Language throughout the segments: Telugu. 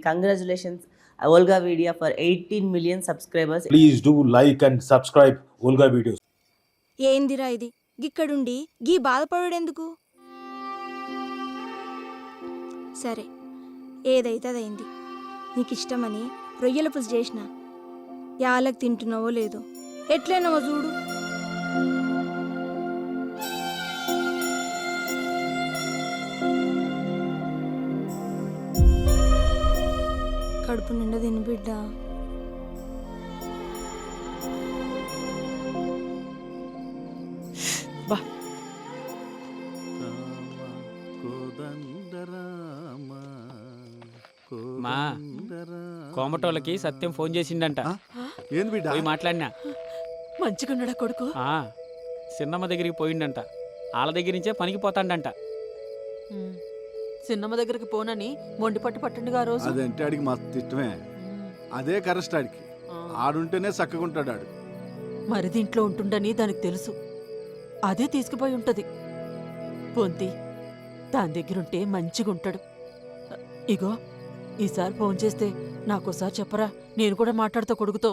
Congratulations, Olga Vidya, for 18 million subscribers. Please do like and subscribe Olga Videos. ఏందిరా ఇది గిక్కడుండి గీ బాధపడేందుకు? సరే, ఏదైతే అదైంది. నీకు ఇష్టమని రొయ్యల పులుసు చేసిన. యాలకు తింటున్నావో లేదో, ఎట్లయినావో చూడు. కడుపు నిండా తిని బిడ్డ. బా మా కోమటోళ్ళకి సత్యం ఫోన్ చేసిండంట. ఏంది బిడ్డ? పోయి మాట్లాడినా. మంచిగున్నాడా కొడుకు? చిన్నమ్మ దగ్గరికి పోయిండంట. వాళ్ళ దగ్గర నుంచే పనికి పోతాండంట. చిన్నమ్మ దగ్గరికి పోనని మొండి పట్టు పట్టండిగా ఆ రోజు. అదంటే ఆడికి మస్తు ఇష్టమే. అదే కరెస్ట్ ఆడికి. ఆడుంటేనే చక్కగుంటాడు ఆడు. మరి దీంట్లో ఉంటుండని దానికి తెలుసు. అదే తీసుకుపోయి ఉంటది. పొంతి దాని దగ్గరుంటే మంచిగుంటాడు. ఇగో, ఈసారి ఫోన్ చేస్తే నాకోసారి చెప్పరా, నేను కూడా మాట్లాడతా కొడుకుతో.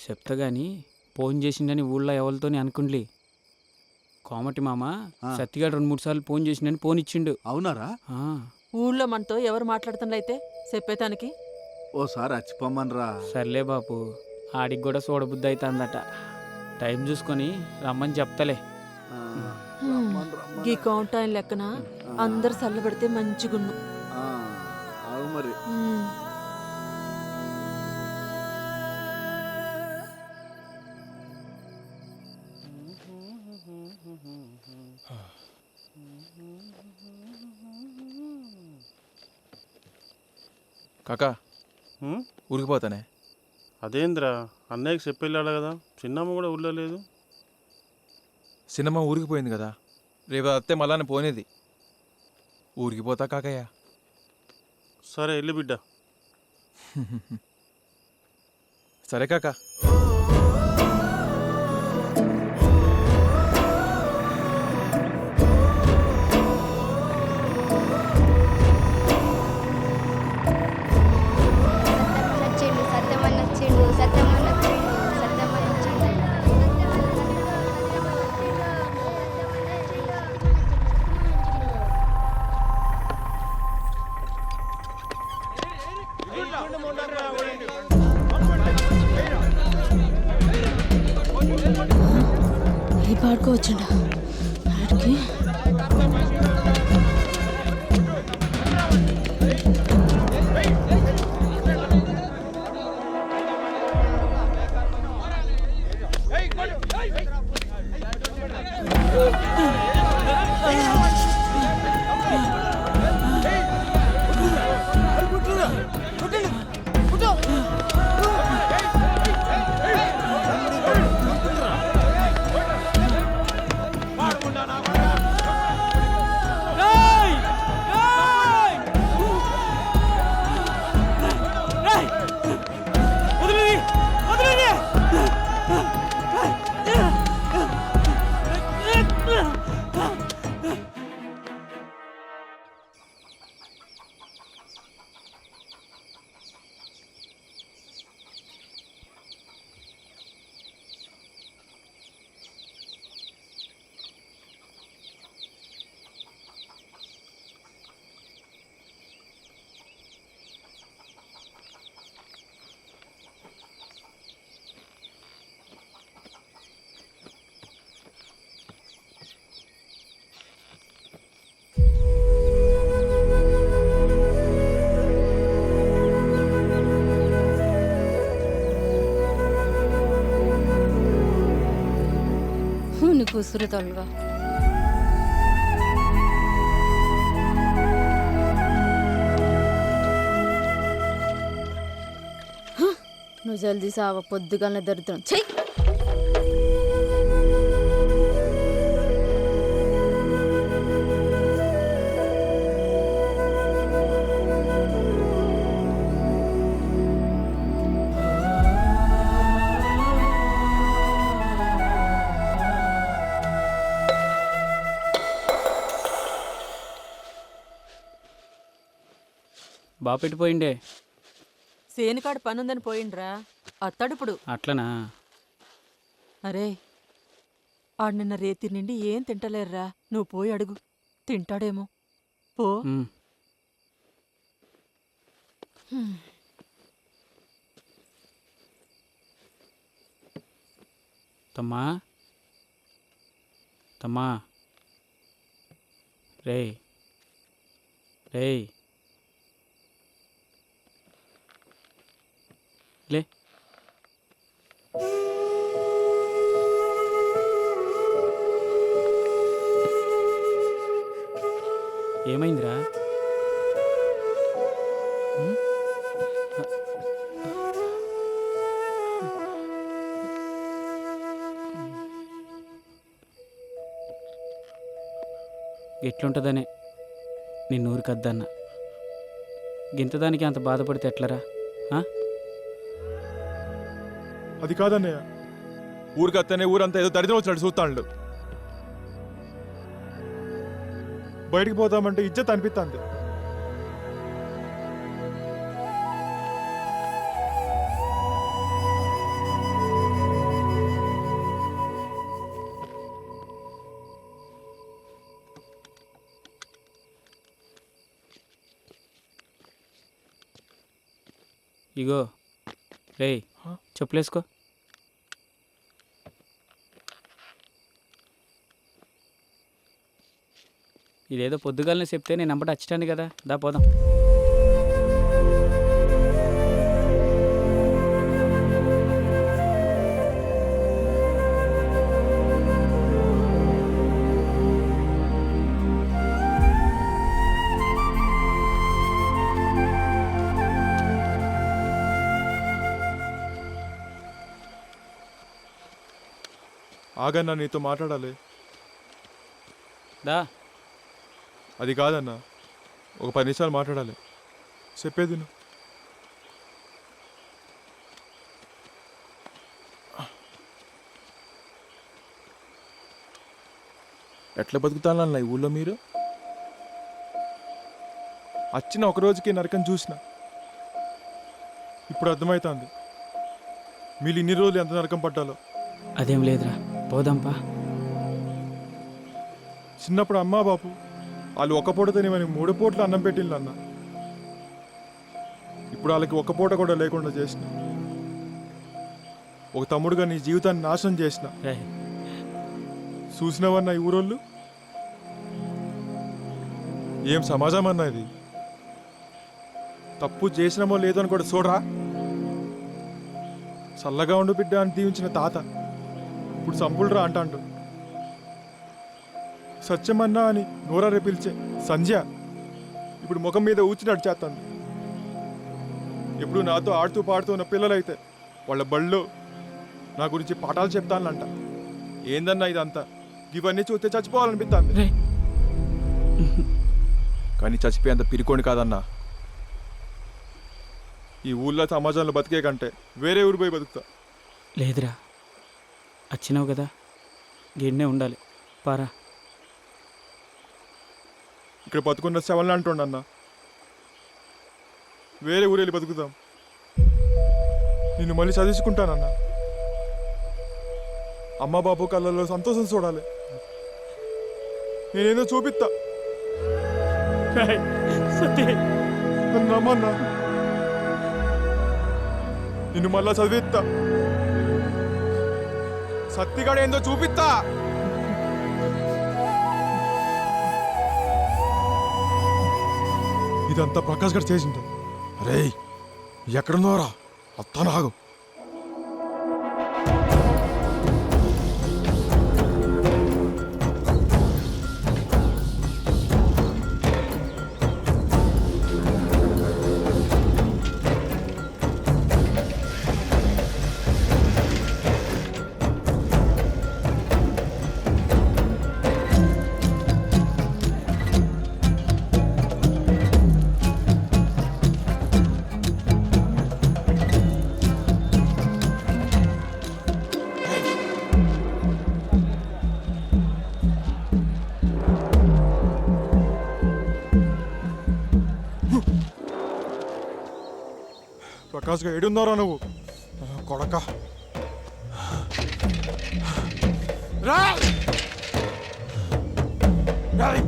చెప్తా గాని ఫోన్ చేసిండని ఊళ్ళో ఎవరితోని అనుకుండ్లి. కోమటి మామ సత్తిగాడు 2-3 సార్లు ఫోన్ చేసిండని ఫోన్ ఇచ్చిండు. అవునారా? ఊళ్ళో మనతో ఎవరు మాట్లాడుతున్నైతే చెప్పేతానికి ఓసారి వచ్చిపోమ్మనరా. సర్లే బాపు, ఆడికి కూడా చూడబుద్ధి అవుతుందట. టైం చూసుకొని రమ్మని చెప్తలే. గీ కౌంట్ ఆయన లెక్కన అందరు సల్ల పెడితే మంచిగున్ను. అవు మరి. కాకా ఊరికి పోతానే. అదేంద్రా, అన్నయ్యకి చెప్పెళ్ళాడు కదా. చిన్నమ్మ కూడా ఊళ్ళో లేదు. చిన్నమ్మ ఊరికి పోయింది కదా, రేపు అత్తే మళ్ళానే పోనేది. ఊరికి పోతా కాకయ్య. సరే వెళ్ళి బిడ్డ. సరే కాకా. పాడుకోవచ్చుండ ఆడికి. కూసురు తొలగా. నువ్వు జల్దీ సావ, పొద్దుగానే దరిద్రం. చెయ్యి. బాపెట్టిపోయిండే. సేనుకాడ పనుందని పోయిండ్రా, అత్తాడిప్పుడు. అట్లనా? అరే, ఆడు నిన్న రేతి నిండి ఏం తింటలేర్రా, నువ్వు పోయి అడుగు, తింటాడేమో. పో. ఉమ్. తమ్మా తమ్మా, రేయ్ రేయ్ లే. ఏమైందిరా? ఉమ్? ఎట్లుంటుందనే నిన్ను ఊరికద్దన్న. గింతదానికి అంత బాధపడితే ఎట్లరా? ఆ? అది కాదన్నయ్య, ఊరికి అత్తనే ఊరంతా ఏదో దరిద్రం వచ్చినట్టు చూస్తాడు. బయటికి పోతామంటే ఇజ్జత్ అనిపిస్తుంది. ఇగో రేయ్, చెప్పులేసుకో. ఇదేదో పొద్దుగాలనే చెప్తే నేను అంబట వచ్చాను కదా, దా పోదాం. ఆగన్నా, నీతో మాట్లాడాలి. దా. అది కాదన్నా, ఒక 10 నిమిషాలు మాట్లాడాలి. చెప్పేది నువ్వు. ఎట్లా బతుకుతానన్నా ఈ ఊళ్ళో మీరు? వచ్చిన ఒక రోజుకి నరకం చూసిన. ఇప్పుడు అర్థమవుతుంది మీరు ఇన్ని రోజులు ఎంత నరకం పడ్డాలో. అదేం లేదురా, పోదాంపా. చిన్నప్పుడు అమ్మా బాపు వాళ్ళు ఒక్క పూట తినేవని 3 పూటలు అన్నం పెట్టిండ్రు అన్న. ఇప్పుడు వాళ్ళకి ఒక్క పూట కూడా లేకుండా చేసిన. ఒక తమ్ముడుగా నీ జీవితాన్ని నాశనం చేసిన. రేయ్, చూసినవన్నా ఈ ఊరోళ్ళు? ఏం సమాజం అన్నా ఇది? తప్పు చేసినామో లేదో అని కూడా చూడరా. చల్లగా ఉండు బిడ్డ అని దీవించిన తాత ఇప్పుడు సంపుల్రా అంటాండు. సత్యమన్నా అని నోరారే పిలిచే సంధ్య ఇప్పుడు ముఖం మీద ఊచినట్టు చేస్తాను. ఇప్పుడు నాతో ఆడుతూ పాడుతూ ఉన్న పిల్లలైతే వాళ్ళ బళ్ళు నా గురించి పాఠాలు చెప్తానంట. ఏందన్నా ఇదంతా? ఇవన్నీ చూస్తే చచ్చిపోవాలనిపిస్తుంది. రేయ్. కానీ చచ్చిపోయేంత పిరికోండి కాదన్నా. ఈ ఊళ్ళో సమాజంలో బతికే కంటే వేరే ఊరు పోయి బతుకుతా. లేదురా, వచ్చినావు కదా, గిన్నే ఉండాలి. పారా. ఇక్కడ బతుకున్న శవల్ని అంటుండన్నా. వేరే ఊరు వెళ్ళి బతుకుతాం. నిన్ను మళ్ళీ చదివించుకుంటానన్నా. అమ్మ బాబు కళ్ళల్లో సంతోషం చూడాలి. నేనేదో చూపిస్తా. నన్ను నమ్మన్నా. నిన్ను మళ్ళా చదివిస్తా. సత్తిగాడు ఏందో చూపిస్తా. ఇదంతా ప్రకాష్ గారు చేసింది. అరే ఎక్కడున్నారా? అత్తాను ఆగు. ప్రకాష్గా ఏడున్నారా నువ్వు కొడక రేయ్! రేయ్!